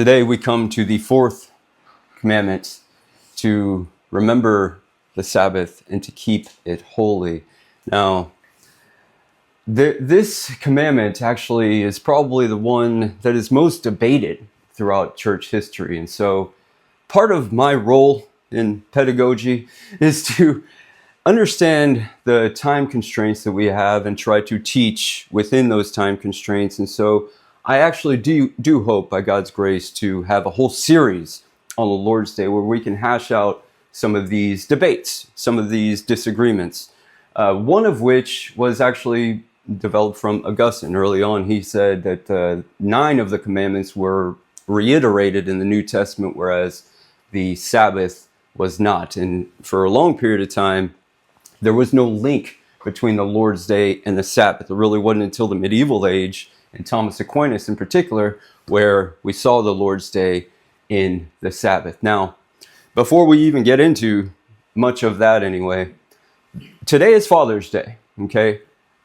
Today we come to the fourth commandment to remember the Sabbath and to keep it holy. Now, this commandment actually is probably the one that is most debated throughout church history. And so part of my role in pedagogy is to understand the time constraints that we have and try to teach within those time constraints. And so I actually do hope, by God's grace, to have a whole series on the Lord's Day where we can hash out some of these debates, some of these disagreements. One of which was actually developed from Augustine. Early on, he said that 9 of the commandments were reiterated in the New Testament, whereas the Sabbath was not. And for a long period of time, there was no link between the Lord's Day and the Sabbath. It really wasn't until the medieval age, and Thomas Aquinas in particular, where we saw the Lord's Day in the Sabbath. Now, before we even get into much of that anyway, today is Father's Day, okay?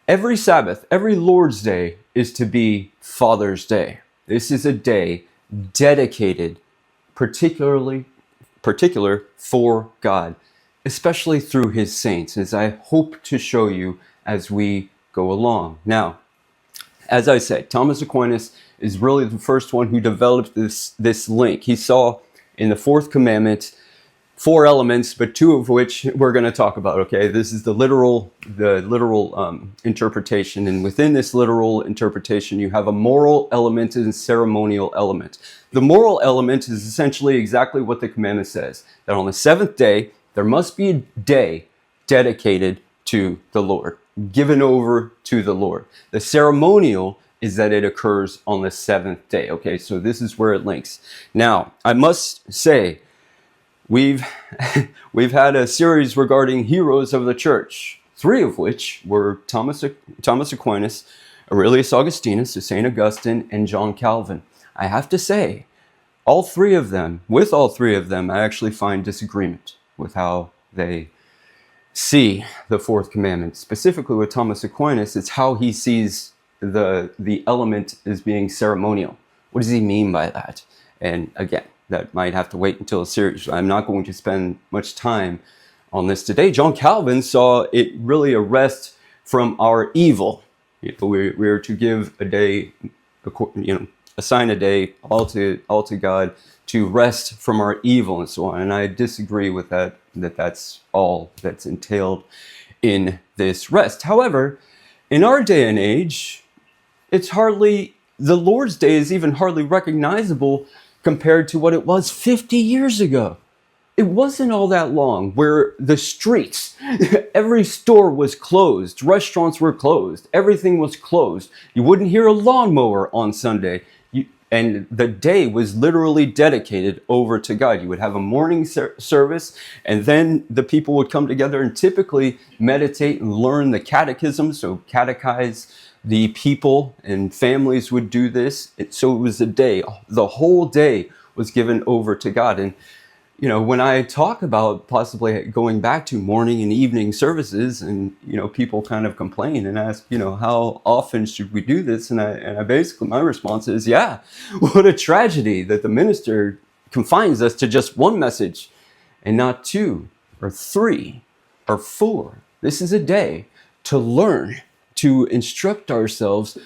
Every Sabbath, every Lord's Day is to be Father's Day. This is a day dedicated particular for God, especially through his saints, as I hope to show you as we go along. Now, as I said, Thomas Aquinas is really the first one who developed this link. He saw in the Fourth Commandment 4 elements, but 2 of which we're going to talk about, okay? This is the literal interpretation, and within this literal interpretation, you have a moral element and a ceremonial element. The moral element is essentially exactly what the commandment says, that on the 7th day, there must be a day dedicated to the Lord, given over to the Lord. The ceremonial is that it occurs on the 7th day. Okay, so this is where it links. Now, I must say, we've had a series regarding heroes of the church, 3 of which were Thomas Aquinas, Aurelius Augustinus, St. Augustine, and John Calvin. I have to say, with all 3 of them, I actually find disagreement with how they see the Fourth Commandment. Specifically with Thomas Aquinas, it's how he sees the element as being ceremonial. What does he mean by that? And again, that might have to wait until a series. I'm not going to spend much time on this today. John Calvin saw it really a rest from our evil. We're to give a day, assign a day all to God to rest from our evil and so on. And I disagree with that's all that's entailed in this rest. However, in our day and age, the Lord's Day is even hardly recognizable compared to what it was 50 years ago. It wasn't all that long where the streets, every store was closed, restaurants were closed, everything was closed. You wouldn't hear a lawnmower on Sunday. And the day was literally dedicated over to God. You would have a morning service, and then the people would come together and typically meditate and learn the catechism, so catechize the people, and families would do this. So it was a day, the whole day was given over to God. And when I talk about possibly going back to morning and evening services, and people kind of complain and ask, how often should we do this? And I basically, my response is, yeah, what a tragedy that the minister confines us to just one message and not 2 or 3 or 4. This is a day to learn, to instruct ourselves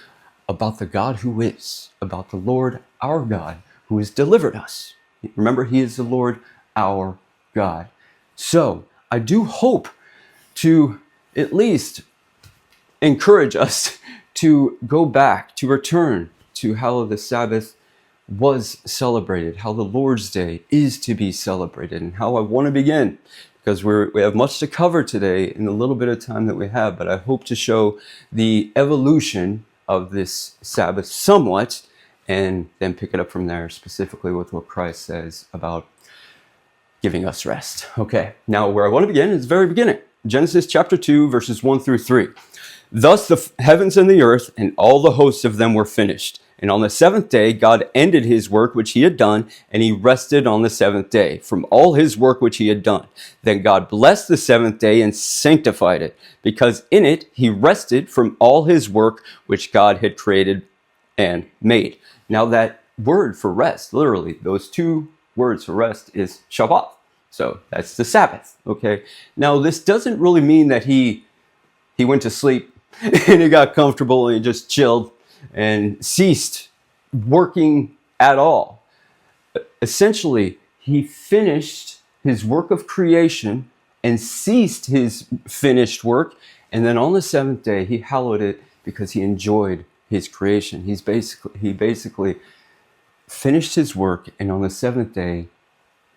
about the God who is, about the Lord our God who has delivered us. Remember, he is the Lord our God. So I do hope to at least encourage us to go back, to return to how the Sabbath was celebrated, how the Lord's Day is to be celebrated, and how I want to begin, because we have much to cover today in the little bit of time that we have, but I hope to show the evolution of this Sabbath somewhat, and then pick it up from there, specifically with what Christ says about giving us rest. Okay, now where I want to begin is the very beginning. Genesis chapter 2, verses 1 through 3. Thus the heavens and the earth and all the hosts of them were finished. And on the 7th day, God ended his work which he had done, and he rested on the 7th day from all his work which he had done. Then God blessed the 7th day and sanctified it, because in it he rested from all his work which God had created and made. Now that word for rest, literally, those two words for rest is Shabbat. So that's the Sabbath, okay? Now, this doesn't really mean that he went to sleep and he got comfortable and he just chilled and ceased working at all. Essentially, he finished his work of creation and ceased his finished work. And then on the seventh day, he hallowed it because he enjoyed his creation. He basically finished his work, and on the seventh day,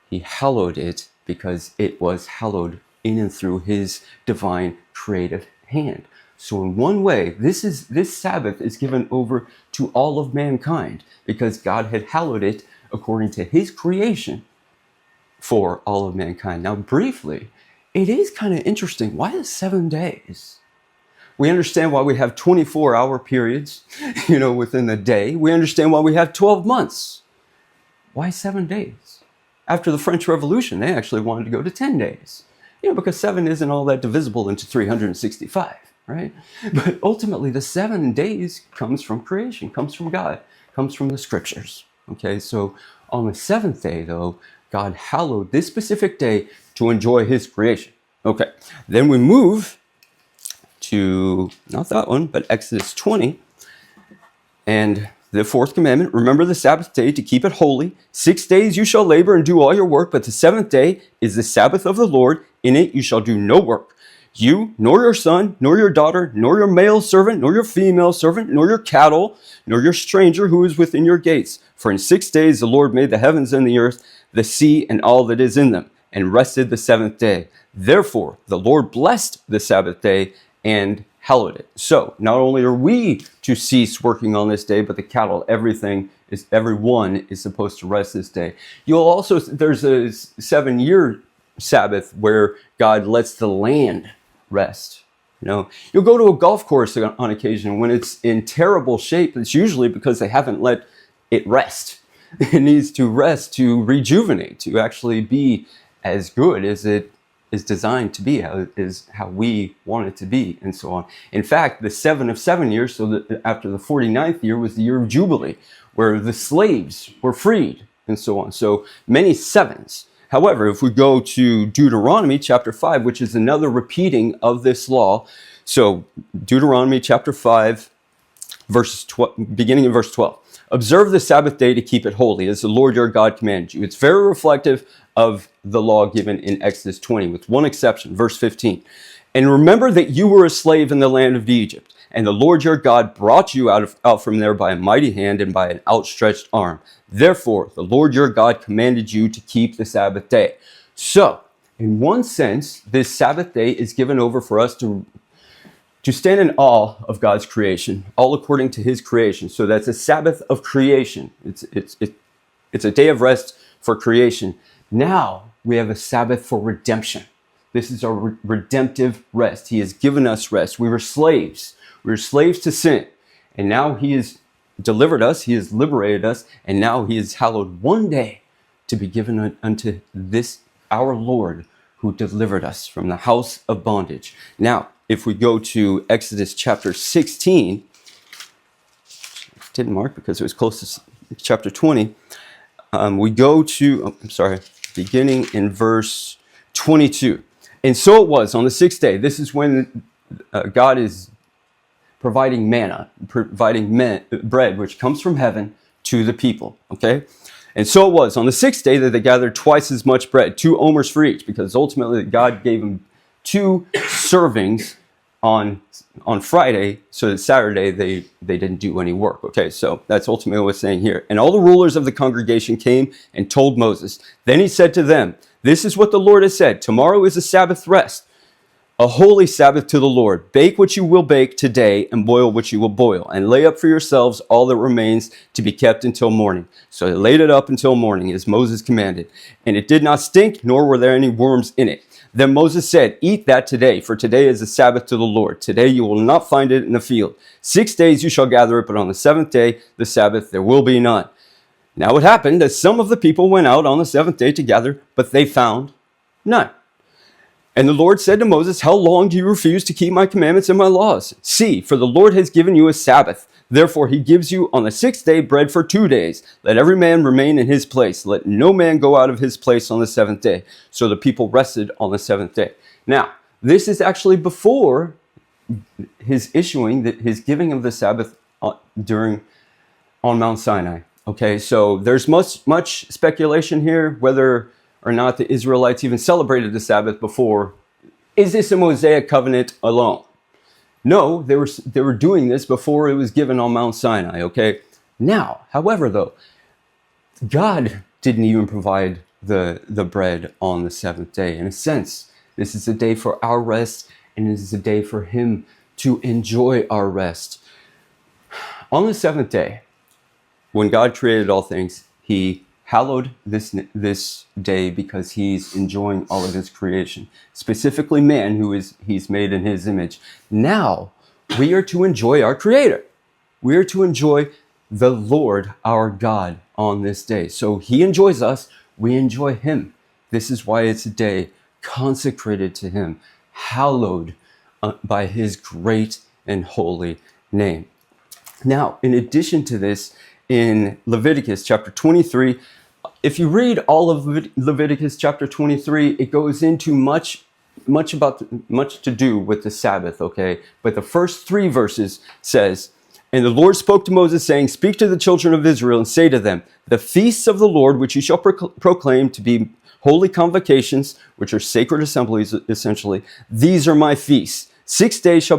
he hallowed it because it was hallowed in and through his divine creative hand. So in one way, this Sabbath is given over to all of mankind because God had hallowed it according to his creation for all of mankind. Now, briefly, it is kind of interesting. Why the 7 days? We understand why we have 24-hour periods, within the day. We understand why we have 12 months. Why 7 days? After the French Revolution, they actually wanted to go to 10 days. Because 7 isn't all that divisible into 365, right? But ultimately, the 7 days comes from creation, comes from God, comes from the scriptures. Okay, so on the seventh day, though, God hallowed this specific day to enjoy his creation. Okay, then we move to, not that one, but Exodus 20. And the fourth commandment, remember the Sabbath day to keep it holy. 6 days you shall labor and do all your work, but the seventh day is the Sabbath of the Lord. In it you shall do no work. You, nor your son, nor your daughter, nor your male servant, nor your female servant, nor your cattle, nor your stranger who is within your gates. For in 6 days the Lord made the heavens and the earth, the sea, and all that is in them, and rested the seventh day. Therefore the Lord blessed the Sabbath day and hallowed it. So not only are we to cease working on this day, but the cattle, everyone is supposed to rest this day. There's a 7-year Sabbath where God lets the land rest. You'll go to a golf course on occasion when it's in terrible shape. It's usually because they haven't let it rest. It needs to rest to rejuvenate, to actually be as good as it is designed to be, how we want it to be, and so on. In fact, the 7 of 7 years, so that after the 49th year was the year of Jubilee, where the slaves were freed, and so on. So many sevens. However, if we go to Deuteronomy chapter 5, which is another repeating of this law, so Deuteronomy chapter 5, beginning in verse 12. Observe the Sabbath day to keep it holy, as the Lord your God commanded you. It's very reflective of the law given in Exodus 20, with one exception, verse 15. And remember that you were a slave in the land of Egypt, and the Lord your God brought you out from there by a mighty hand and by an outstretched arm. Therefore, the Lord your God commanded you to keep the Sabbath day. So, in one sense, this Sabbath day is given over for us to stand in awe of God's creation, all according to his creation. So that's a Sabbath of creation. It's a day of rest for creation. Now we have a Sabbath for redemption. This is our redemptive rest. He has given us rest. We were slaves. We were slaves to sin. And now he has delivered us. He has liberated us. And now he has hallowed one day to be given unto this, our Lord, who delivered us from the house of bondage. Now, if we go to Exodus chapter 16, didn't mark because it was close to chapter 20, we go to, beginning in verse 22. And so it was on the sixth day. This is when God is providing manna, bread, which comes from heaven to the people, okay? And so it was on the sixth day that they gathered twice as much bread, 2 omers for each, because ultimately God gave them 2 servings on Friday, so that Saturday they didn't do any work. Okay, so that's ultimately what it's saying here. And all the rulers of the congregation came and told Moses. Then he said to them, this is what the Lord has said. Tomorrow is a Sabbath rest, a holy Sabbath to the Lord. Bake what you will bake today and boil what you will boil, and lay up for yourselves all that remains to be kept until morning. So they laid it up until morning, as Moses commanded. And it did not stink, nor were there any worms in it. Then Moses said, eat that today, for today is a Sabbath to the Lord. Today you will not find it in the field. 6 days you shall gather it, but on the seventh day, the Sabbath, there will be none. Now it happened as some of the people went out on the seventh day to gather, but they found none. And the Lord said to Moses, how long do you refuse to keep my commandments and my laws? See, for the Lord has given you a Sabbath. Therefore he gives you on the 6th day bread for 2 days. Let every man remain in his place. Let no man go out of his place on the 7th day. So the people rested on the 7th day. Now, this is actually before his giving of the Sabbath on Mount Sinai. Okay, so there's much speculation here whether or not the Israelites even celebrated the Sabbath before. Is this a Mosaic covenant alone? No, they were doing this before it was given on Mount Sinai, okay? Now, however, though, God didn't even provide the bread on the 7th day. In a sense, this is a day for our rest, and this is a day for him to enjoy our rest. On the 7th day, when God created all things, he hallowed this day because he's enjoying all of his creation, specifically man, he's made in his image. Now we are to enjoy our Creator. We are to enjoy the Lord our God on this day. So he enjoys us, we enjoy him. This is why it's a day consecrated to him, hallowed by his great and holy name. Now, in addition to this, in Leviticus chapter 23, if you read all of Leviticus chapter 23, it goes into much to do with the Sabbath, okay? But the first 3 verses says, and the Lord spoke to Moses, saying, speak to the children of Israel and say to them, the feasts of the Lord, which you shall proclaim to be holy convocations, which are sacred assemblies, essentially, these are my feasts. 6 days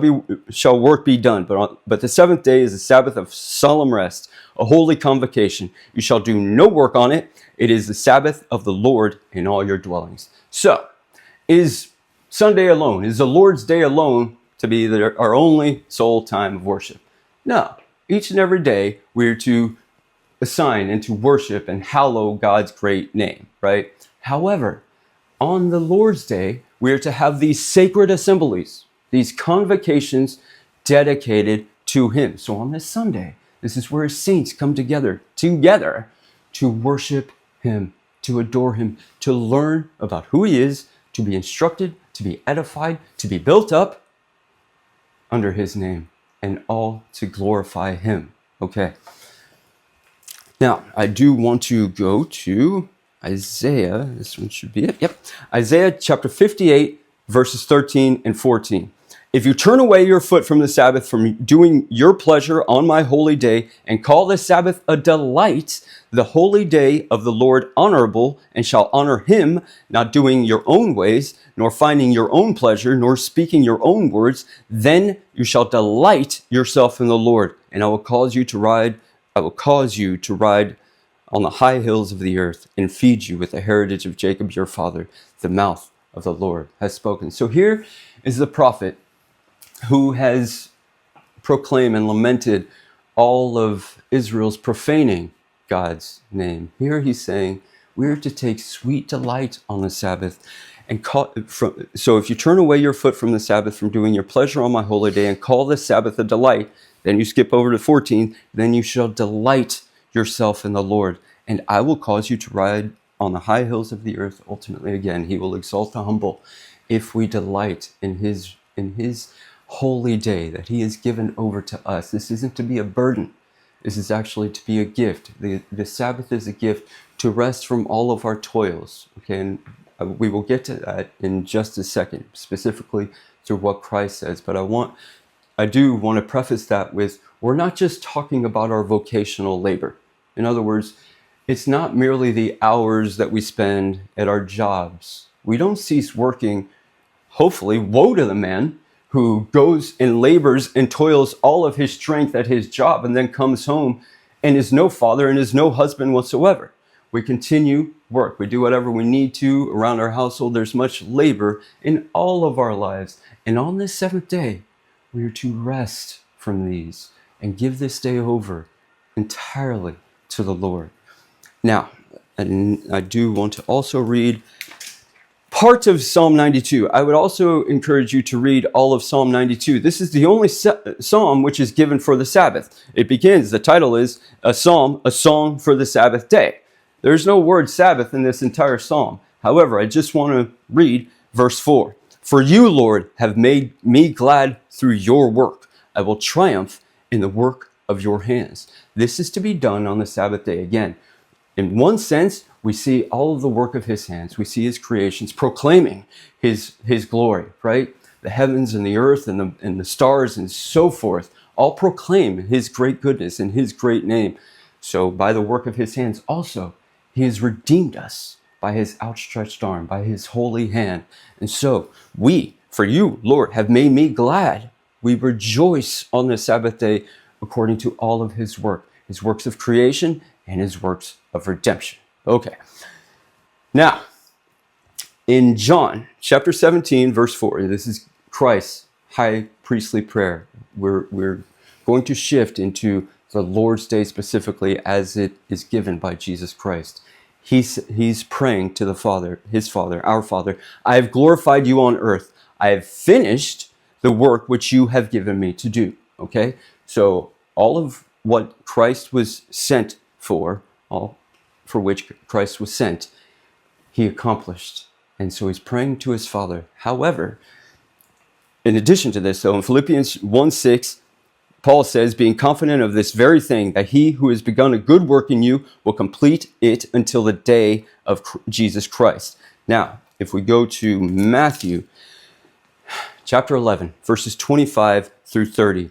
shall work be done, but the 7th day is a Sabbath of solemn rest, a holy convocation. You shall do no work on it. It is the Sabbath of the Lord in all your dwellings. So, is Sunday alone, is the Lord's Day alone to be our only sole time of worship? No. Each and every day we are to assign and to worship and hallow God's great name, right? However, on the Lord's Day, we are to have these sacred assemblies, these convocations dedicated to him. So on this Sunday, this is where saints come together to worship him, to adore him, to learn about who he is, to be instructed, to be edified, to be built up under his name, and all to glorify him. Okay. Now, I do want to go to Isaiah. This one should be it. Yep. Isaiah chapter 58, verses 13 and 14. If you turn away your foot from the Sabbath, from doing your pleasure on my holy day, and call the Sabbath a delight, the holy day of the Lord honorable, and shall honor him, not doing your own ways, nor finding your own pleasure, nor speaking your own words, then you shall delight yourself in the Lord, and I will cause you to ride on the high hills of the earth, and feed you with the heritage of Jacob your father. The mouth of the Lord has spoken. So here is the prophet who has proclaimed and lamented all of Israel's profaning God's name. Here he's saying, we're to take sweet delight on the Sabbath. So if you turn away your foot from the Sabbath, from doing your pleasure on my holy day, and call the Sabbath a delight, then you skip over to 14, then you shall delight yourself in the Lord, and I will cause you to ride on the high hills of the earth. Ultimately, again, he will exalt the humble if we delight in his holy day that he has given over to us. This isn't to be a burden. This is actually to be a gift. The Sabbath is a gift to rest from all of our toils. Okay, and we will get to that in just a second, specifically through what Christ says. But I do want to preface that with, we're not just talking about our vocational labor. In other words, it's not merely the hours that we spend at our jobs. We don't cease working. Hopefully, woe to the man who goes and labors and toils all of his strength at his job and then comes home and is no father and is no husband whatsoever. We continue work. We do whatever we need to around our household. There's much labor in all of our lives. And on this 7th day, we are to rest from these and give this day over entirely to the Lord. Now, I do want to also read part of Psalm 92. I would also encourage you to read all of Psalm 92. This is the only psalm which is given for the Sabbath. It begins, the title is a song for the Sabbath day. There's no word Sabbath in this entire psalm. However, I just want to read verse 4. For you, Lord, have made me glad through your work. I will triumph in the work of your hands. This is to be done on the Sabbath day. Again, in one sense, we see all of the work of his hands. We see his creations proclaiming his glory, right? The heavens and the earth and the stars and so forth all proclaim his great goodness and his great name. So by the work of his hands also, he has redeemed us by his outstretched arm, by his holy hand. And so we, for you, Lord, have made me glad. We rejoice on the Sabbath day according to all of his work, his works of creation and his works of redemption. Okay. Now, in John chapter 17, verse 4, this is Christ's high priestly prayer. We're going to shift into the Lord's Day specifically as it is given by Jesus Christ. He's praying to the Father, his Father, our Father. I have glorified you on earth. I have finished the work which you have given me to do. Okay? So all of what Christ was sent for, all for which Christ was sent, he accomplished. And so he's praying to his Father. However, in addition to this, though, in Philippians 1:6, Paul says, being confident of this very thing, that he who has begun a good work in you will complete it until the day of Jesus Christ. Now, if we go to Matthew chapter 11, verses 25 through 30.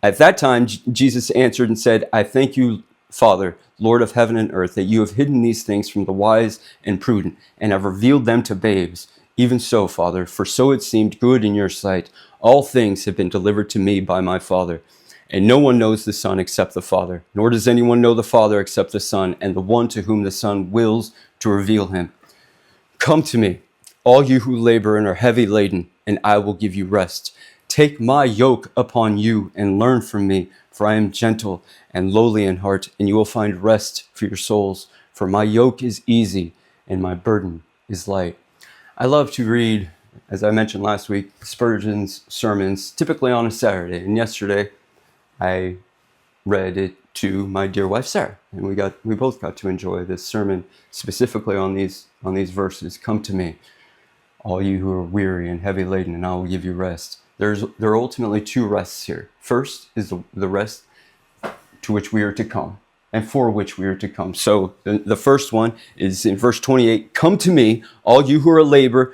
At that time, Jesus answered and said, I thank you, Father, Lord of heaven and earth, that you have hidden these things from the wise and prudent, and have revealed them to babes. Even so, Father, for so it seemed good in your sight. All things have been delivered to me by my Father. And no one knows the Son except the Father, nor does anyone know the Father except the Son, and the one to whom the Son wills to reveal him. Come to me, all you who labor and are heavy laden, and I will give you rest. Take my yoke upon you and learn from me, for I am gentle and lowly in heart, and you will find rest for your souls. For my yoke is easy and my burden is light. I love to read, as I mentioned last week, Spurgeon's sermons, typically on a Saturday. And yesterday, I read it to my dear wife Sarah, and we both got to enjoy this sermon specifically on these verses. Come to me, all you who are weary and heavy laden, and I will give you rest. There are ultimately two rests here. First is the rest to which we are to come, and for which we are to come. So the first one is in verse 28. Come to me, all you who labor.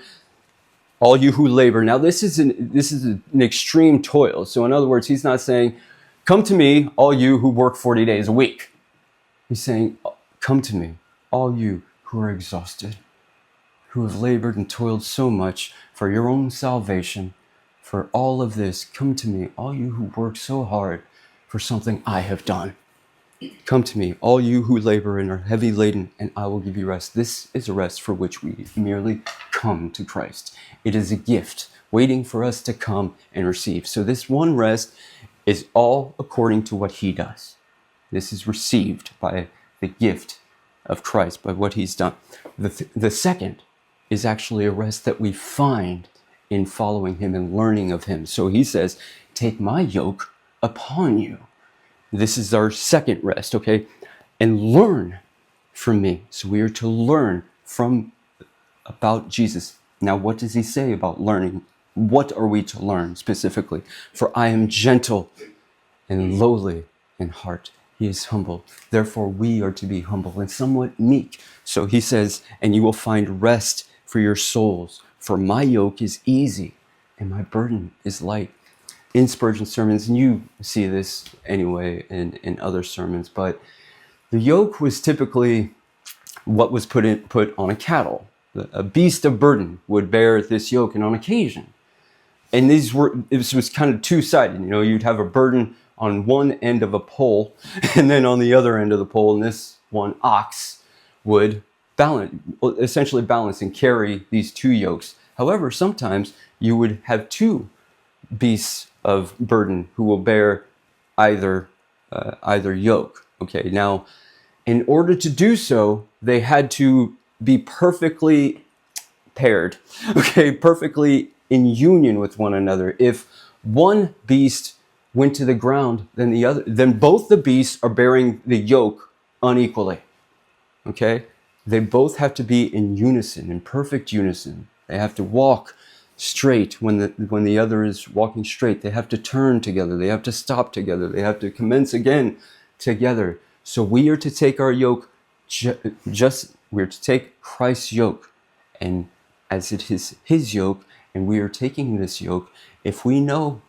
Now this is an extreme toil. So in other words, he's not saying, come to me, all you who work 40 days a week. He's saying, come to me, all you who are exhausted, who have labored and toiled so much for your own salvation. For all of this, come to me, all you who work so hard for something I have done. Come to me, all you who labor and are heavy laden, and I will give you rest. This is a rest for which we merely come to Christ. It is a gift waiting for us to come and receive. So this one rest is all according to what he does. This is received by the gift of Christ, by what he's done. The second is actually a rest that we find in following him and learning of him. So he says, take my yoke upon you. This is our second rest, okay? And learn from me. So we are to learn about Jesus. Now, what does he say about learning? What are we to learn specifically? For I am gentle and lowly in heart. He is humble. Therefore, we are to be humble and somewhat meek. So he says, and you will find rest for your souls. For my yoke is easy and my burden is light. In Spurgeon's sermons, and you see this anyway in other sermons, but the yoke was typically what was put on a cattle. A beast of burden would bear this yoke, and on occasion. And this was kind of two-sided. You know, you'd have a burden on one end of a pole, and then on the other end of the pole, and this one ox would essentially balance and carry these two yokes. However, sometimes you would have two beasts of burden who will bear either yoke. Okay, now, in order to do so, they had to be perfectly paired, okay, perfectly in union with one another. If one beast went to the ground, then both the beasts are bearing the yoke unequally. Okay, they both have to be in unison, in perfect unison. They have to walk straight when the other is walking straight. They have to turn together. They have to stop together. They have to commence again together. So we are to take our yoke, we're to take Christ's yoke, and as it is his yoke, and we are taking this yoke, if we know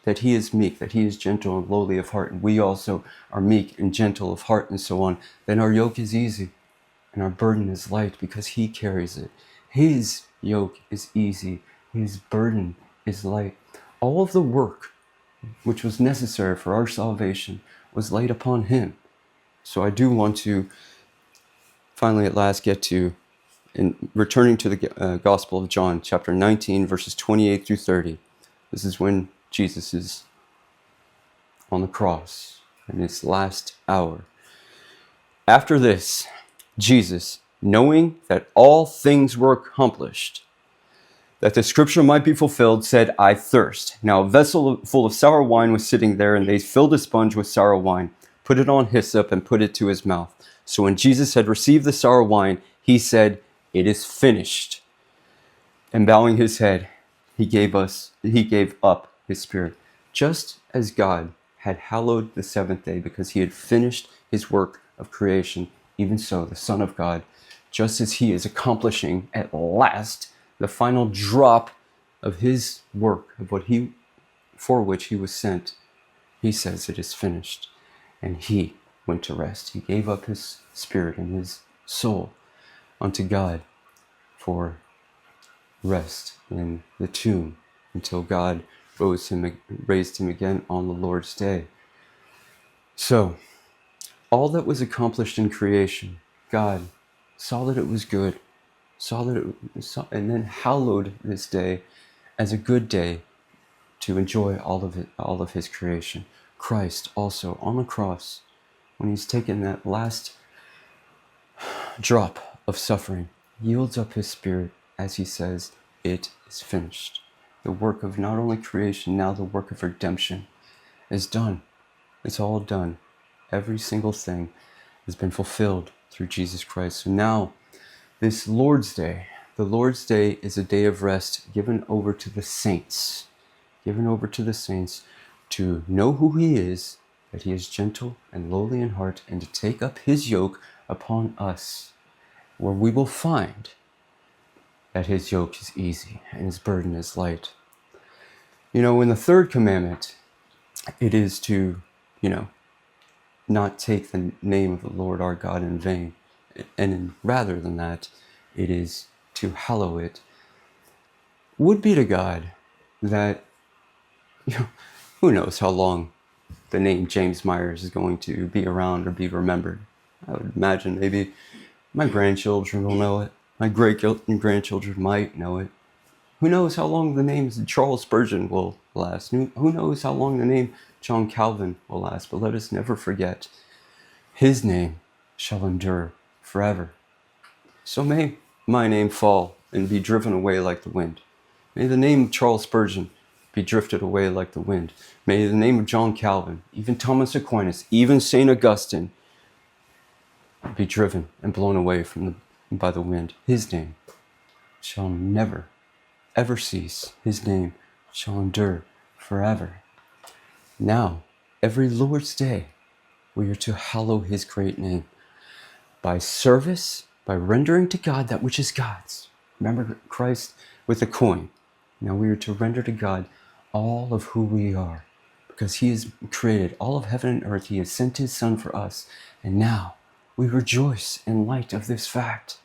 that he is meek, that he is gentle and lowly of heart, and we also are meek and gentle of heart and so on, then our yoke is easy and our burden is light because he carries it. His yoke is easy. His burden is light. All of the work which was necessary for our salvation was laid upon him. So I do want to finally at last get to, in returning to the Gospel of John, chapter 19, verses 28 through 30. This is when Jesus is on the cross in his last hour. After this, Jesus, knowing that all things were accomplished, that the scripture might be fulfilled, said, I thirst. Now a vessel full of sour wine was sitting there, and they filled a sponge with sour wine, put it on hyssop, and put it to his mouth. So when Jesus had received the sour wine, he said, it is finished. And bowing his head, he gave up his spirit. Just as God had hallowed the seventh day because he had finished his work of creation, even so the Son of God, just as he is accomplishing at last the final drop of his work, of for which he was sent, he says it is finished. And he went to rest. He gave up his spirit and his soul unto God for rest in the tomb until God raised him again on the Lord's day. So, all that was accomplished in creation, God saw that it was good, and then hallowed this day as a good day to enjoy all of his creation. Christ also on the cross, when he's taken that last drop of suffering, yields up his spirit as he says, it is finished. The work of not only creation, now the work of redemption is done. It's all done. Every single thing has been fulfilled through Jesus Christ. So now, this Lord's Day, the Lord's Day is a day of rest given over to the saints, to know who he is, that he is gentle and lowly in heart, and to take up his yoke upon us, where we will find that his yoke is easy and his burden is light. In the third commandment, it is to, not take the name of the Lord our God in vain. And rather than that, it is to hallow it. Would be to God that, who knows how long the name James Meyers is going to be around or be remembered. I would imagine maybe my grandchildren will know it. My great-grandchildren might know it. Who knows how long the name Charles Spurgeon will last? Who knows how long the name John Calvin will last? But let us never forget, his name shall endure forever. So may my name fall and be driven away like the wind. May the name of Charles Spurgeon be drifted away like the wind. May the name of John Calvin, even Thomas Aquinas, even St. Augustine, be driven and blown away by the wind. His name shall never, ever cease. His name shall endure forever. Now, every Lord's Day, we are to hallow his great name by service, by rendering to God that which is God's. Remember Christ with a coin. Now we are to render to God all of who we are, because he has created all of heaven and earth. He has sent his Son for us. And now we rejoice in light of this fact.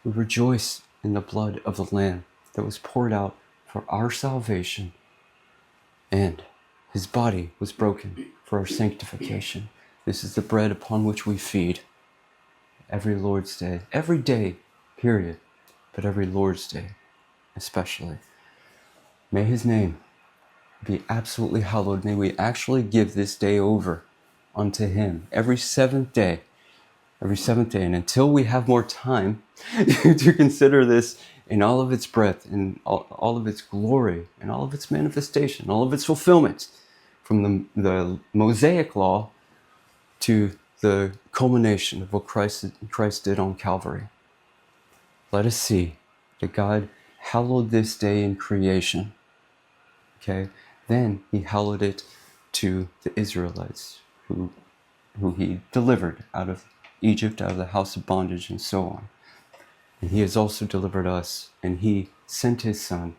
We rejoice in the blood of the Lamb that was poured out for our salvation, and his body was broken for our sanctification. This is the bread upon which we feed every Lord's Day, every day, period, but every Lord's Day especially. May his name be absolutely hallowed. May we actually give this day over unto him every seventh day. And until we have more time to consider this in all of its breadth, and all of its glory, and all of its manifestation, all of its fulfillment, from the Mosaic law to the culmination of what Christ did on Calvary. Let us see that God hallowed this day in creation. Okay, then he hallowed it to the Israelites who he delivered out of Egypt, out of the house of bondage, and so on. And he has also delivered us, and he sent his Son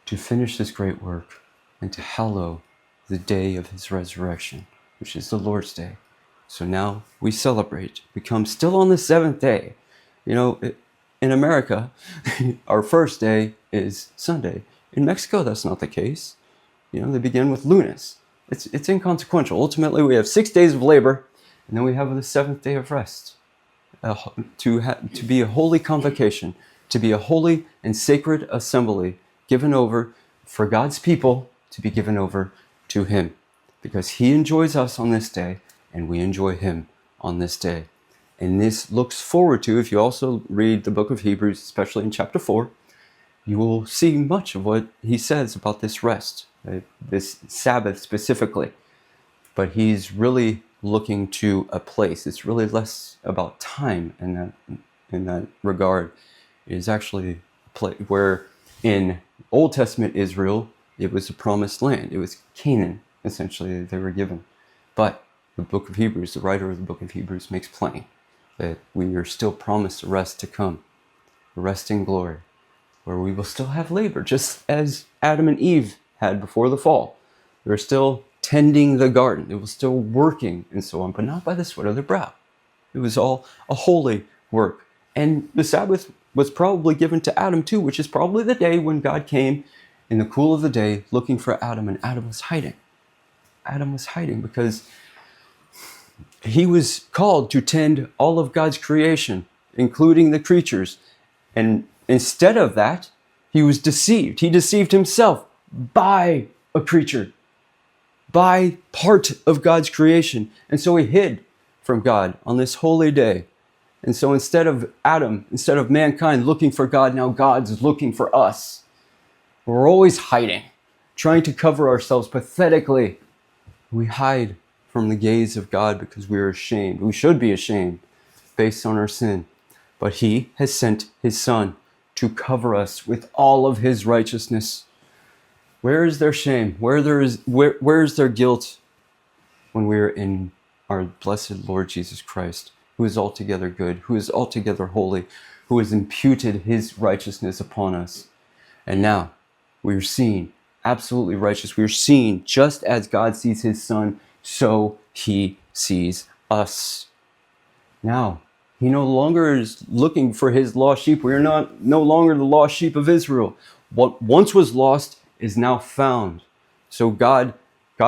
to finish this great work and to hallow the day of his resurrection, which is the Lord's Day. So now we celebrate. We come still on the seventh day. You know, in America, our first day is Sunday. In Mexico, that's not the case. You know, they begin with lunes. It's inconsequential. Ultimately, we have 6 days of labor, and then we have the seventh day of rest. To be a holy convocation, to be a holy and sacred assembly given over for God's people to be given over to him, because he enjoys us on this day and we enjoy him on this day. And this looks forward to, if you also read the book of Hebrews, especially in chapter 4, you will see much of what he says about this rest, this Sabbath specifically. But he's really looking to a place. It's really less about time in that regard. It is actually a place where in Old Testament Israel, it was a promised land. It was Canaan, essentially, they were given. But the book of Hebrews, the writer of the book of Hebrews, makes plain that we are still promised a rest to come, a rest in glory, where we will still have labor, just as Adam and Eve had before the fall. They're still tending the garden. It was still working and so on, but not by the sweat of their brow. It was all a holy work. And the Sabbath was probably given to Adam too, which is probably the day when God came in the cool of the day looking for Adam, and Adam was hiding. Adam was hiding because he was called to tend all of God's creation, including the creatures. And instead of that, he was deceived. He deceived himself by a creature, by part of God's creation. And so he hid from God on this holy day. And so instead of Adam, instead of mankind looking for God, now God's looking for us. We're always hiding, trying to cover ourselves pathetically. We hide from the gaze of God because we're ashamed. We should be ashamed based on our sin. But he has sent his Son to cover us with all of his righteousness. Where is their shame? Where is their guilt when we're in our blessed Lord Jesus Christ, who is altogether good, who is altogether holy, who has imputed his righteousness upon us? And now we are seen absolutely righteous. We are seen just as God sees his Son, so he sees us. Now, he no longer is looking for his lost sheep. We are no longer the lost sheep of Israel. What once was lost is now found. So God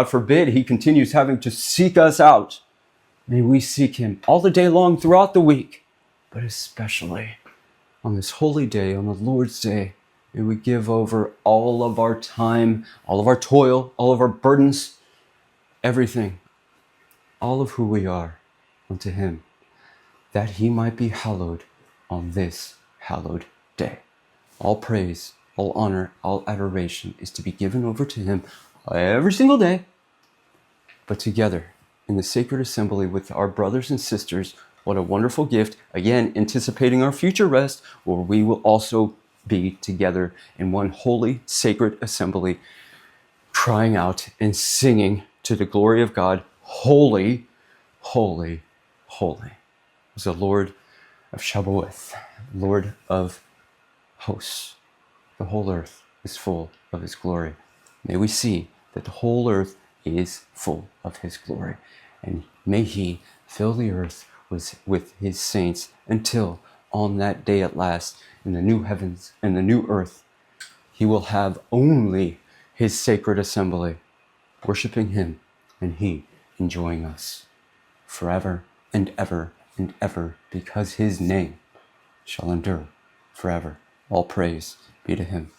forbid, he continues having to seek us out. May we seek him all the day long throughout the week, but especially on this holy day, on the Lord's Day. May we give over all of our time, all of our toil, all of our burdens, everything, all of who we are unto him, that he might be hallowed on this hallowed day. All praise, all honor, all adoration is to be given over to him every single day, but together in the sacred assembly with our brothers and sisters. What a wonderful gift, again, anticipating our future rest, where we will also be together in one holy, sacred assembly, crying out and singing to the glory of God, holy, holy, holy is the Lord of Shabbath, Lord of hosts. The whole earth is full of his glory. May we see that the whole earth is full of his glory. And may he fill the earth with his saints until on that day at last, in the new heavens and the new earth, he will have only his sacred assembly, worshiping him and he enjoying us forever and ever and ever, because his name shall endure forever. All praise be to him.